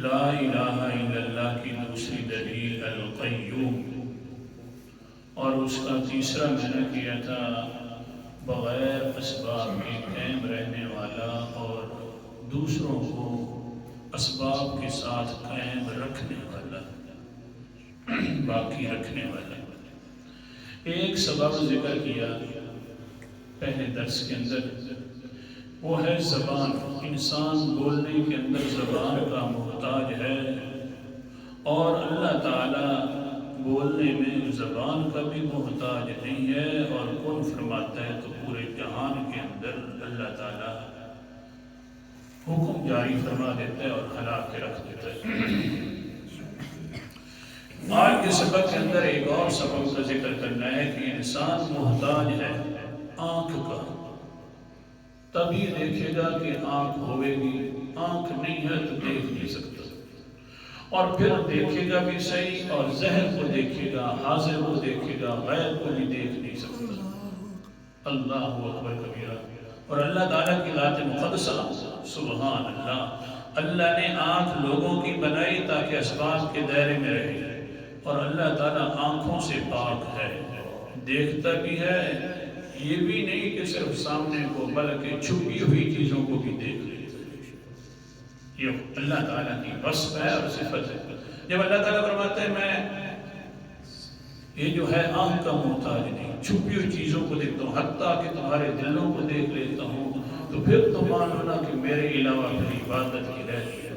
لا الہ الا اللہ کی دوسری دلیل القیوم، اور اس کا تیسرا میں نے کیا تھا بغیر اسباب کے قائم رہنے والا اور دوسروں کو اسباب کے ساتھ قائم رکھنے والا، باقی رکھنے والا۔ ایک سبب ذکر کیا پہلے درس کے اندر، وہ ہے زبان۔ انسان بولنے کے اندر زبان کا محتاج ہے، اور اللہ تعالیٰ بولنے میں زبان کا بھی محتاج نہیں ہے، اور کون فرماتا ہے تو پورے جہان کے اندر اللہ تعالیٰ حکم جاری فرما دیتا ہے اور ہلا کے رکھ دیتا ہے۔ آج کے سبق کے اندر ایک اور سبق کا ذکر کرنا ہے کہ انسان محتاج ہے آنکھ کا، تبھی دیکھے گا کہ آنکھ ہوئے گی، آنکھ نہیں ہے تو دیکھ نہیں سکتا، اور پھر دیکھے گا بھی صحیح، اور ظاہر کو دیکھے گا، حاضر کو دیکھے گا، غیب کو بھی دیکھ نہیں سکتا۔ اللہ اکبر کبیرہ۔ اور اللہ تعالیٰ کی ذات مقدسہ سبحان اللہ، اللہ نے آنکھ لوگوں کی بنائی تاکہ اسباب کے دائرے میں رہے، اور اللہ تعالیٰ آنکھوں سے پاک ہے، دیکھتا بھی ہے، یہ بھی نہیں کہ صرف سامنے کو بلکہ چھپی ہوئی چیزوں کو بھی دیکھ لیتا ہے۔ یہ اللہ تعالیٰ کی وصف ہے اور صفت ہے۔ جب اللہ تعالیٰ فرماتا ہے میں یہ جو ہے آنکھ کا محتاج نہیں، چھپی ہوئی چیزوں کو دیکھتا ہوں، حتیٰ کہ تمہارے دلوں کو دیکھ لیتا ہوں، تو پھر تو مانونا کہ میرے علاوہ میری عبادت کی رہتی ہے۔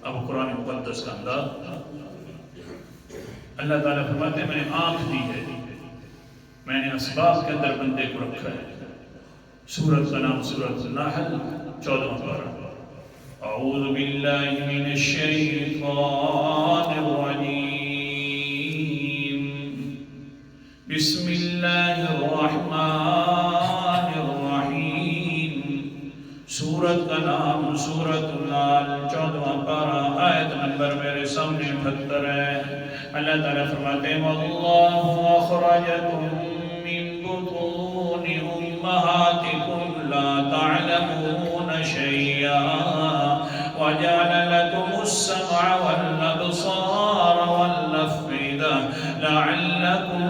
اب قرآن مقدس کا انداز، اللہ تعالیٰ فرماتے ہیں میں نے آنکھ دی ہے، میں نے اسباب کے اندر بندے کو رکھا ہے۔ سورت کا نام سورت النحل 14واں پارہ۔ اعوذ باللہ من الشیطان الرجیم، بسم اللہ الرحمن الرحیم۔ سورت کا نام سورت النحل 14واں پارہ، آیت نمبر میرے سامنے 78 ہے۔ اللہ تعالیٰ فرماتے ہیں وَاللَّهُ أَخْرَجَكُم مِّن بُطُونِ أُمَّهَاتِكُمْ لَا تَعْلَمُونَ شَيْئًا وَجَعَلَ لَكُمُ السَّمْعَ وَالْأَبْصَارَ وَالْأَفْئِدَةَ لَعَلَّكُمْ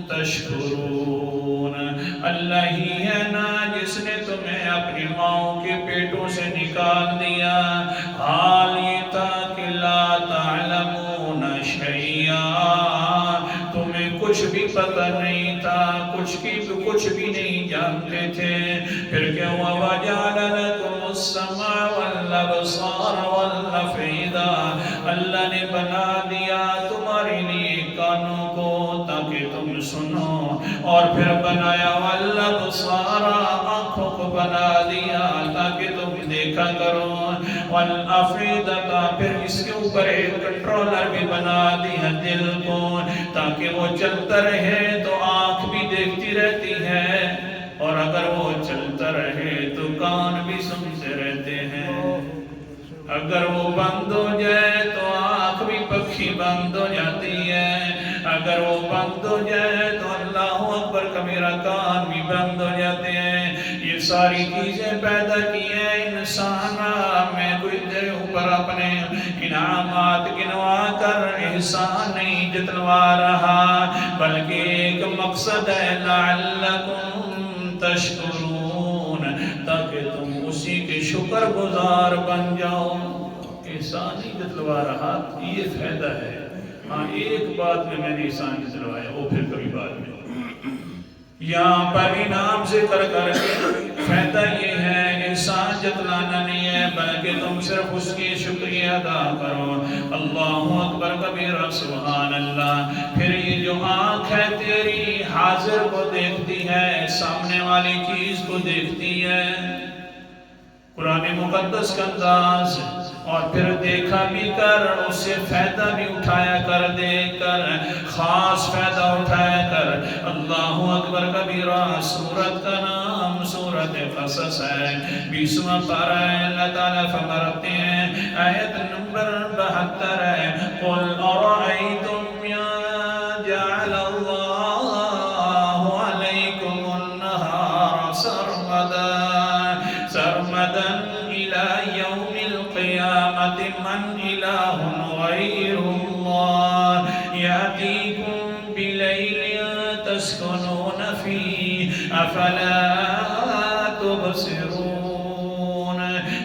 تَشْكُرُونَ۔ اللہ ہی ہے نا جس نے تمہیں اپنی ماؤں کے پیٹوں سے نکال دیا، حال یہ تھا کہ لا تعلمون شیئا، تمہیں کچھ بھی پتہ نہیں تھا، کچھ بھی نہیں جانتے تھے، پھر کیا ہوا وَجَعَلَ لَكُمُ السَّمْعَ وَالْأَبْصَارَ وَالْأَفْئِدَةَ، اللہ نے بنا دیا تمہارے لیے کانوں کو تاکہ تم سنو، اور پھر بنایا وَالْأَبْصَارَ، آنکھوں کو بنا دیا تاکہ تم دیکھا کرو، وَالْأَفْئِدَةَ، پھر اس کے اوپر ایک کنٹرولر بھی بنا دیا دل کو تاکہ وہ چلتا رہے تو آنکھ بھی دیکھتی رہتی ہے، اور اگر وہ چلتا رہے تو کان بھی سنتے رہتے ہیں، اگر وہ بند ہو جائے تو آنکھ بھی پکھی بند ہو جاتی ہے، اگر وہ بند ہو جائے تو اللہ اکبر کبیرہ کان بھی بند ہو جاتے ہیں۔ یہ ساری چیزیں پیدا کی ہیں انسان، میں کوئی تیرے اوپر اپنے انعامات گنوا کر احسان نہیں جتلوا رہا، بلکہ ایک مقصد ہے لعلکم تشکرون، تاکہ تم اسی کے شکر گزار بن جاؤ۔ احسان نہیں جتلوا رہا، یہ فائدہ ہے۔ ہاں ایک بات میں نے احسان جتلوایا، وہ پھر کبھی بعد میں یہاں پر انعام ذکر کر کے فائدہ یہ ہے احسان جتلانا نہیں ہے، بلکہ تم صرف اس کی شکریہ ادا کرو۔ اللہ اکبر کبیرہ سبحان اللہ۔ پھر یہ جو آنکھ ہے تیری حاضر کو دیکھتی ہے، سامنے والی چیز کو دیکھتی ہے، قرآن مقدس کا انداز، اور پھر دیکھا بھی کر، اس سے فائدہ بھی اٹھایا کر، دیکھ کر خاص فائدہ اٹھایا کر۔ اللہ اکبر کبیرہ۔ سورت کا نام سورت قصص ہے، 20واں پارہ ہے۔ اللہ تعالیٰ فرماتے ہیں آیت نمبر 72 ہے، قُلْ أَرَأَيْتُمْ يَا جَعَلَ اللَّهُ عَلَيْكُمُ النَّهَارَ سَرْمَدًا إِلَى يَوْمِ الْقِيَامَةِ القيامة من إله غير الله يأتيكم بليل تسكنون فيه أفلا تبصرون.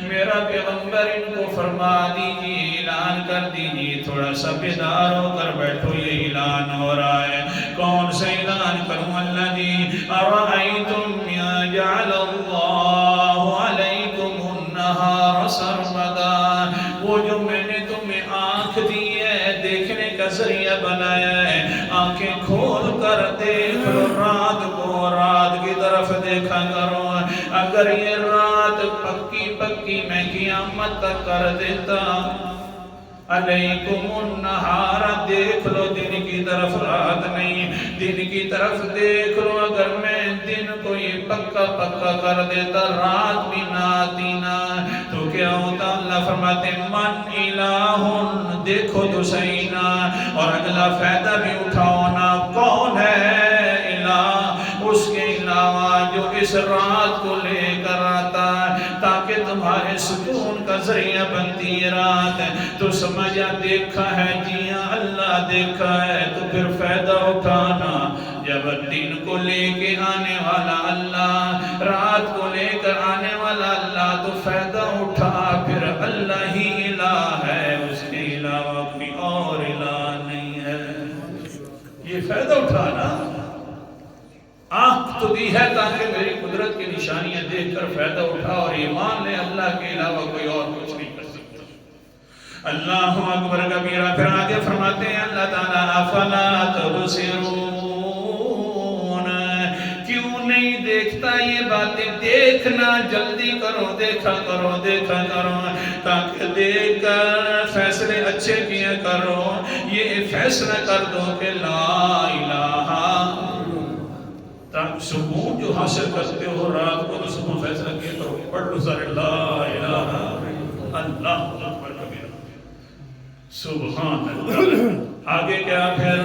میرا پیغمبر ان کو فرما دیجیے، اعلان کر دیجیے، تھوڑا سا بیدار ہو کر بیٹھو، یہ اعلان ہو رہا ہے. کون سا اعلان کروں اللہ جی؟ ارأیتم یا جعل اللہ علیکم النہار سرمدا، وہ جو میں نے تمہیں آنکھ دی ہے، دیکھنے کا ذریعہ بنایا ہے، آنکھیں کھول کر دیکھ لو رات کو، رات کی طرف دیکھا کرو. اگر یہ رات پکی پکی میں قیامت تک کر دیتا، علیکم النہار، دیکھ لو دن کی طرف رات نہیں، دن کی طرف دیکھ لو. اگر میں دن کو یہ پکا پکا کر دیتا، رات بھی نہ آتی نا، تو کیا ہوتا؟ اللہ فرماتے من الہ، دیکھو تو صحیح نا، اور اگلا فائدہ بھی اٹھاؤ نا. کون ہے الہ؟ اس کے علاوہ جو اس رات کو لے کر آتا تاکہ تمہارے سکون کا ذریعہ بنتی ہے رات. تو سمجھا دیکھا ہے، جی ہاں اللہ دیکھا ہے، تو پھر فائدہ اٹھانا. جب دن کو لے کے آنے والا اللہ، رات کو لے کر آنے والا اللہ، تو فائدہ اٹھا. پھر اللہ ہی الہ ہے، اس کے علاوہ کوئی اور الہ نہیں ہے. یہ فائدہ اٹھانا. آنکھ تو دی ہے تاکہ میری قدرت کی نشانیاں دیکھ کر فائدہ اٹھا اور ایمان لے، اللہ کے علاوہ کوئی اور کچھ نہیں کر سکتا. اللہ اکبر کبیرہ. پھر آگے فرماتے ہیں اللہ تعالیٰ افلا تبصرون، کیوں نہیں دیکھتا یہ باتیں؟ دیکھنا جلدی کرو، دیکھا کرو، دیکھا کرو، تاکہ دیکھ کر فیصلے اچھے کیا کرو. یہ فیصلہ کر دو کہ لا الہ، سکون جو حاصل کرتے ہو رات کو، تو سکون فیصلہ کیا کرو. پڑھ لو سارے لا الہ اللہ اکبر کبیرہ سبحان اللہ. آگے کیا؟ پھر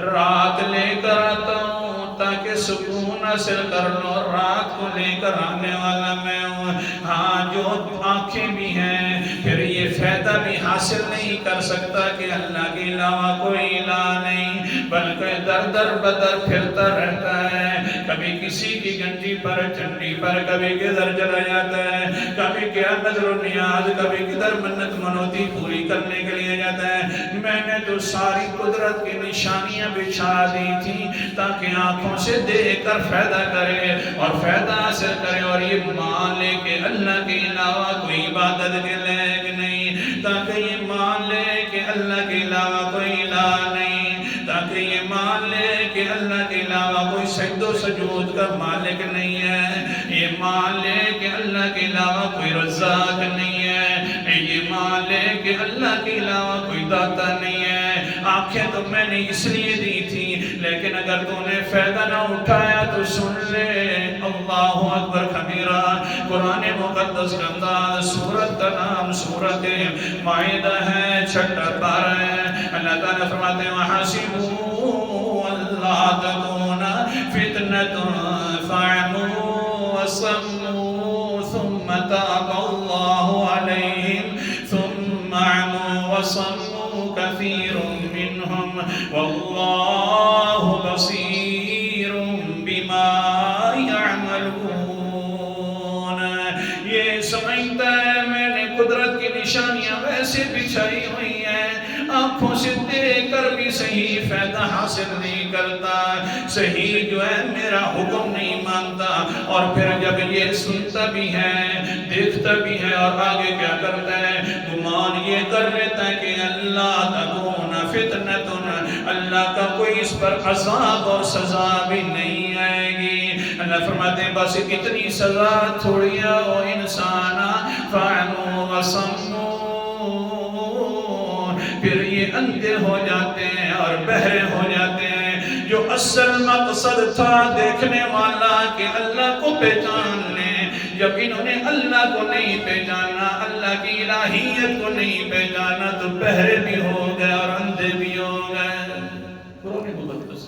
رات لے کر آتا ہوں تاکہ سکون حاصل کر لو، رات کو لے کر آنے والا میں ہوں. ہاں جو آنکھیں بھی ہیں، پھر یہ فائدہ بھی حاصل نہیں کر سکتا کہ اللہ کے علاوہ کوئی الہ نہیں، بلکہ در در بدر پھرتا رہتا ہے. کبھی کسی کی گنجی پر، چنڈی پر، کبھی کدھر چلا جاتا ہے، کبھی کیا نظر و نیاز، کبھی کدھر منت منوتی پوری کرنے کے لیے جاتا ہے. میں نے تو ساری قدرت کی نشانیاں بچھا دی تھی تاکہ آنکھوں سے دیکھ کر فائدہ کرے اور فائدہ حاصل کرے، اور یہ مان لے کہ اللہ کے علاوہ کوئی عبادت کے لائق نہیں، تاکہ یہ مان لے کہ اللہ کے علاوہ کوئی الہ نہیں، تاکہ یہ مان لے کہ اللہ کے علاوہ کوئی سجد و سجود کا مالک نہیں ہے، یہ مان لے کہ اللہ کے علاوہ کوئی رزاق نہیں ہے، یہ مان لے کہ اللہ کے علاوہ کوئی داتا نہیں ہے. آنکھیں تو میں نے اس لیے دی تھی، لیکن اگر تو نے فائدہ نہ اٹھایا تو سن لے. اللہ اکبر کبیرہ. قرآن مقدس کا انداز، سورت کا نام سورت مائدہ ہے، 6 پارہ ہے. اللہ تعالیٰ فرماتے ہیں وَحَسِبُوا أَلَّا تَكُونَ فِتْنَةٌ فَعَمُوا وَصَمُّوا ثُمَّ تَابَ اللَّهُ عَلَيْهِمْ ثُمَّ عَمُوا وَصَمُّوا كَثِيرٌ مِّنْهُمْ وَاللَّهُ بَصِيرٌ بِمَا يَعْمَلُونَ. یہ سمجھتا ہے میں نے قدرت کی نشانیاں ویسے بچھائی ہوئی ہیں، آنکھوں سے دیکھ کر بھی صحیح فائدہ حاصل نہیں کرتا، صحیح جو ہے میرا حکم نہیں مانتا. اور پھر جب یہ سنتا بھی ہے، دیکھتا بھی ہے، اور آگے کیا کرتا ہے؟ گمان یہ کر لیتا ہے کہ اللہ تکون فتنۃ، اللہ کا کوئی اس پر عذاب اور سزا بھی نہیں آئے گی. اللہ فرماتے ہیں بس اتنی سزا تھوڑی ہے او انسانا فعموا وصموا. پھر یہ اندھے ہو جاتے ہیں اور بہرے ہو جاتے ہیں. جو اصل مقصد تھا دیکھنے والا کہ اللہ کو پہچان لیں، جب انہوں نے اللہ کو نہیں پہچانا، اللہ کی الہیت کو نہیں پہچانا، تو بہرے بھی ہو گئے اور اندھے بھی ہو گئے. قرآن مقدس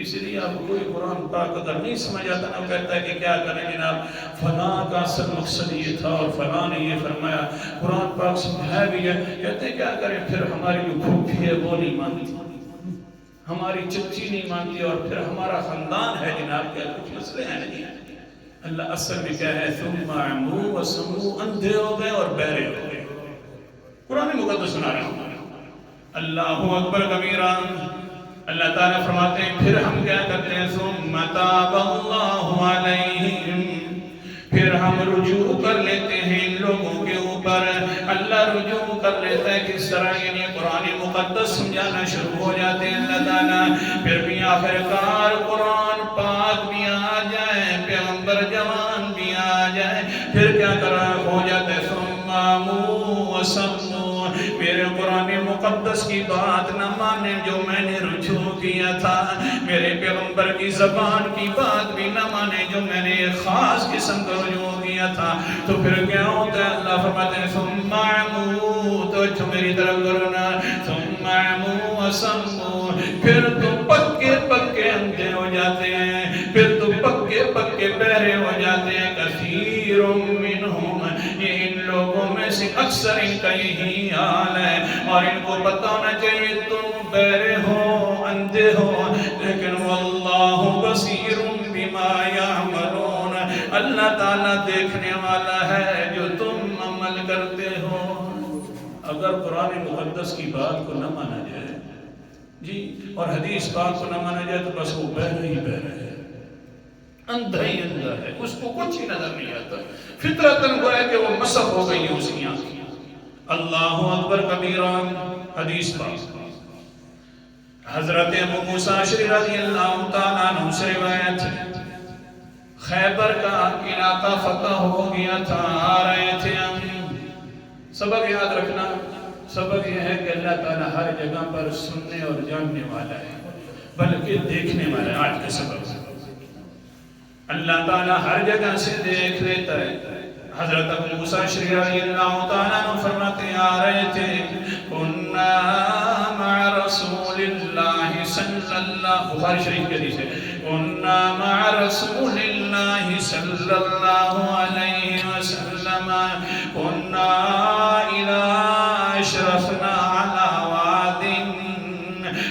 اس لیے اب کوئی قرآن پاک اگر نہیں سمجھ آتا نہ کہتا ہے کہ کیا کریں جناب فلاں کا اصل مقصد یہ تھا اور فلاں نے یہ فرمایا، قرآن پاک سمجھایا بھی ہے، کہتے ہیں کیا کریں، پھر ہماری جو پھوپھی ہے وہ نہیں مانتی، ہماری چچی نہیں مانتی، اور پھر ہمارا خاندان ہے جناب، کیا کچھ مسئلے ہیں نہیں۔ اللہ اصل میں کیا ہے، ثم عمو وسمو، اندھے ہو گئے اور بہرے ہو گئے۔ قرآن مقدس سنا رہا ہوں، اللہ اکبر کبیرہ۔ اللہ تعالیٰ فرماتے ہیں پھر ہم کیا کرتے ہیں، ثم تاب اللہ علیہم، پھر ہم رجوع کر لیتے ہیں ان لوگوں کے اوپر۔ اللہ رجوع کر لیتا ہے کس طرح، یعنی قرآن مقدس سمجھانا شروع ہو جاتے ہیں اللہ تعالیٰ، پھر بھی آخر کار قرآن پاک بھی آ جائے، پیغمبر جوان بھی آ جائے، پھر کیا کرا ہو جاتا ہے، ثم عمو وسمو، میرے قرآن مقدس کی بات نہ مانے جو میں نے رجوع کیا تھا، میرے پیغمبر کی زبان کی بات بھی نہ مانے جو میں نے ایک خاص قسم کا رجوع کیا تھا، تو پھر کیا ہوتا ہے، اللہ فرماتے ہیں ثم عمو، تو میری طرف کرنا، ثم عمو وسمو، پھر تو پکے پکے اندھے ہو جاتے ہیں، پھر تو پکے پکے بہرے ہو جاتے ہیں، کثیر منہم، یہ ان لوگوں میں سے اکثر ان کا یہی حال ہے، اور ان کو پتہ ہونا چاہیے تم بہرے ہو، اندھے ہو، لیکن واللہ بصیر بما یعملون، اللہ تعالیٰ دیکھنے والا ہے جو تم عمل کرتے ہو۔ اگر قرآن مقدس کی بات کو نہ مانا جائے جی، اور حدیث پاک کو نہ مانا جائے، تو بس وہ بہرے ہی بہرے ہے، اندھا ہی اندھا ہے، اس کو کچھ ہی نظر نہیں آتا، فطرتاً گویا کہ وہ مسخ ہو گئی ہے اس کی آنکھ۔ اللہ اکبر کبیرہ۔ حدیث پاک حضرت ابو موسیٰ اشعری رضی اللہ تعالیٰ عنہ سے روایت ہے، خیبر کا علاقہ فتح ہو گیا تھا، آ رہے تھے ہم۔ سبق یاد رکھنا، سبق یہ ہے کہ اللہ تعالیٰ ہر جگہ پر سننے اور جاننے والا ہے، بلکہ دیکھنے والا ہے۔ آج کے سبق اللہ تعالیٰ ہر جگہ سے دیکھ لیتا ہے۔ حضرت ابو موسیٰ اشعری رضی اللہ تعالیٰ عنہ فرماتے ہیں، آ رہے تھے، کُنَّا مَعَ رَسُولِ اللَّهِ صلی اللہ، بخاری شریف کے حدیث ہے، کُنَّا مَعَ رَسُولِ اللَّهِ صلی اللہ علیہ وسلم، کُنَّا إِذَا أَشْرَفْنَا عَلَى وَادٍ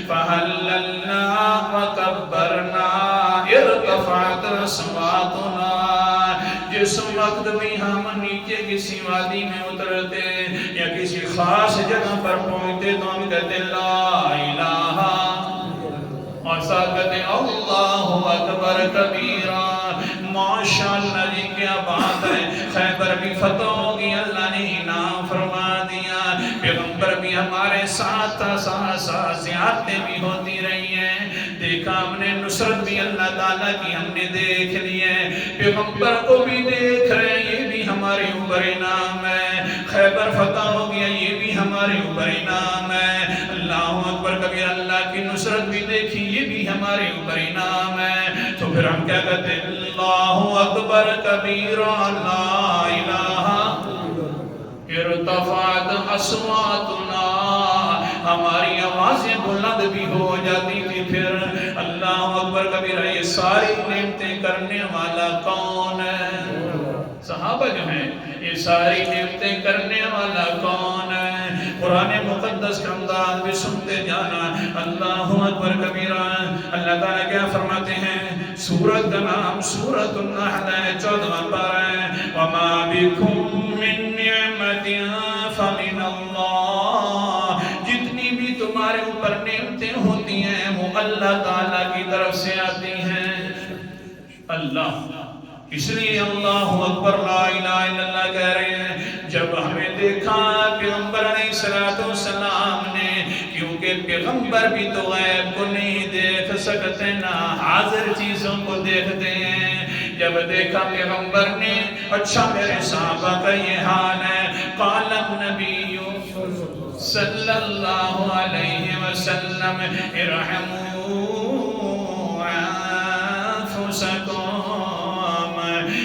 فَهَلَّلْنَا وَكَبَّرْنَا ارتفعت اصواتنا، جس وقت بھی ہم نیچے کسی وادی میں اترتے یا کسی خاص جگہ پر پہنچتے تو ہم کہتے لا الہ، اور ساتھ کہتے اللہ اکبر کبیرہ۔ ماشاءاللہ جی کیا بات ہے، خیبر بھی فتح ہوگی، اللہ نے انعام فرما دیا، پیغمبر بھی ہمارے ساتھ ساتھ زیادتیں بھی ہوتی رہی ہیں، دیکھا ہم نے نصرت بھی اللہ تعالیٰ کی ہم نے دیکھ لی ہے، پیغمبر کو بھی دیکھ رہے ہیں، یہ بھی ہمارے اوپر انعام ہے، خیبر فتح ہو گیا یہ بھی ہمارے اوپر انعام ہے، اللہ اکبر کبیر، اللہ کی نصرت بھی دیکھی یہ بھی ہمارے اوپر انعام ہے۔ تو پھر ہم کیا کہتے ہیں، اللہ اکبر کبیرہ لا الہ، ارتفعت اصواتنا، ہماری آوازیں بلند بھی ہو جاتی تھی۔ پھر اللہ اکبر کبیرہ، یہ ساری نعمتیں کرنے والا کون ہے؟ صحابہ جو ہیں، یہ ساری نعمتیں کرنے والا کون ہے؟ قرآن مقدس کا انداز بھی سنتے جانا، اللہ اکبر کبیرہ۔ اللہ تعالیٰ کیا فرماتے ہیں، سورت کا نام سورت النحل ہے، 14واں پارہ ہے، وَمَا بِكُم مِّن نِّعْمَةٍ فَمِنَ اللَّهِ، جتنی بھی تمہارے اوپر نعمتیں ہوتی ہیں وہ اللہ تعالیٰ کی طرف سے آتی ہیں۔ اللہ، اس لیے اللہ اکبر لا الہ الا اللہ کہہ رہے ہیں۔ جب ہمیں دیکھا پیغمبر علیہ السلام نے، کیونکہ پیغمبر بھی تو غیب کو نہیں دیکھ سکتے، نہ حاضر چیزوں کو دیکھتے ہیں، جب دیکھا پیغمبر نے، اچھا میرے صحابہ کا یہ حال ہے، قال النبی صلی اللہ علیہ وسلم ارحموا انفسکم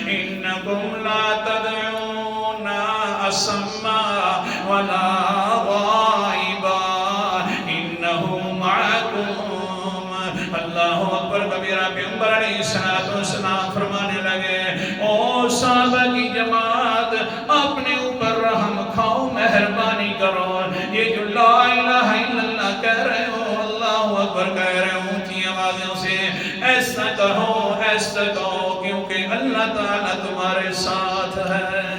انکم لا تدعون اصما ولا غائبا انہو معکم۔ اللہ اکبر پیغمبر علیہ السلام فرمانے لگے او صحابہ کی جماعت اپنے اوپر رحم کھاؤ مہربانی کرو یہ جو لا الہ الا اللہ کہہ رہے ہو اللہ اکبر کہہ رہے ہو اونچی آوازوں سے ایسا کہو کیونکہ اللہ تعالیٰ تمہارے ساتھ ہے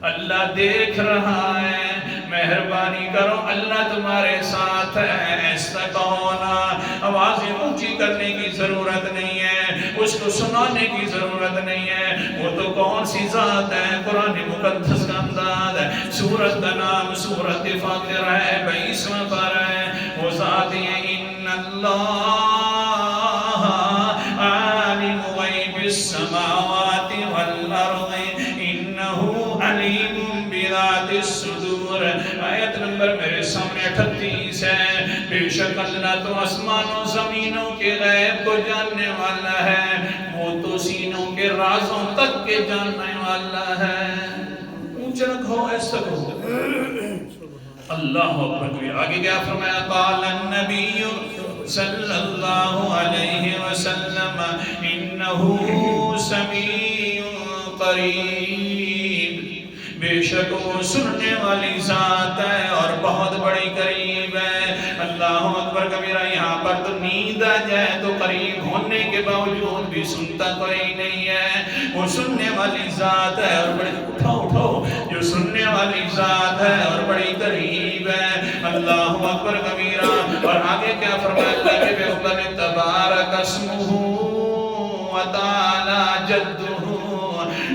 اللہ دیکھ رہا ہے مہربانی کرو اللہ تمہارے ساتھ ہے ایسا کہو نا آوازیں اونچی کرنے کی ضرورت نہیں ہے اس کو سنانے کی ضرورت نہیں ہے وہ تو کون سی ذات ہے قرآن مقدس کا انداز ہے سورت کا نام سورت فاطر ہے 22واں پارہ ہے وہ ذات ہے ان اللہ عالم غیب السماوات والارض انہو علیم بذات الصدور آیت نمبر میرے سامنے 38 ہے بے شک اللہ تو آسمانوں زمینوں کے غیب کو جاننے والا ہے وہ تو سینوں کے رازوں تک کے جاننے والا ہے اونچا رکھو ایسا کہو اللہ اکبر آگے کیا فرمایا قال النبی صلی اللہ علیہ وسلم انہو سمیع قریب بے شک وہ سننے والی ذات ہے اور بہت بڑی قریب ہے اللہ اکبر کبیرہ یہاں پر تو نیند آ جائے تو قریب ہونے کے باوجود بھی سنتا کوئی نہیں ہے وہ سننے والی ذات ہے اور بڑی اٹھو جو سننے والی ذات ہے اور بڑی قریب ہے اللہ اکبر کبیرہ اور آگے کیا فرمایا اللہ کے پیغمبر نے تبارک اسمہ وتعالی جدہ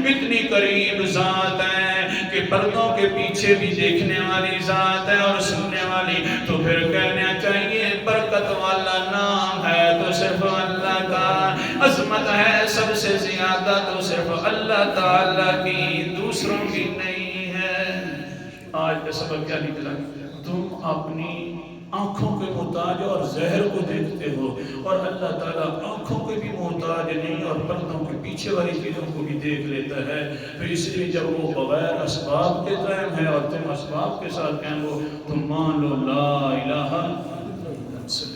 اتنی قریب ذات ہے کہ پردوں کے پیچھے بھی دیکھنے والی ذات ہے اور سننے والی تو پھر کہنا چاہیے برکت والا نام ہے تو صرف اللہ کا عظمت ہے سب سے زیادہ تو صرف اللہ تعالیٰ کی دوسروں کی نہیں ہے آج کا سبق کیا نکلا تم اپنی آنکھوں کے محتاج اور زہر کو دیکھتے ہو اور اللہ تعالیٰ آنکھوں کے بھی محتاج نہیں اور پردوں کے پیچھے والی چیزوں کو بھی دیکھ لیتا ہے تو اس لیے جب وہ بغیر اسباب کے قائم ہے اور تم اسباب کے ساتھ قائم ہو تم مان لو لا الہ الا اللہ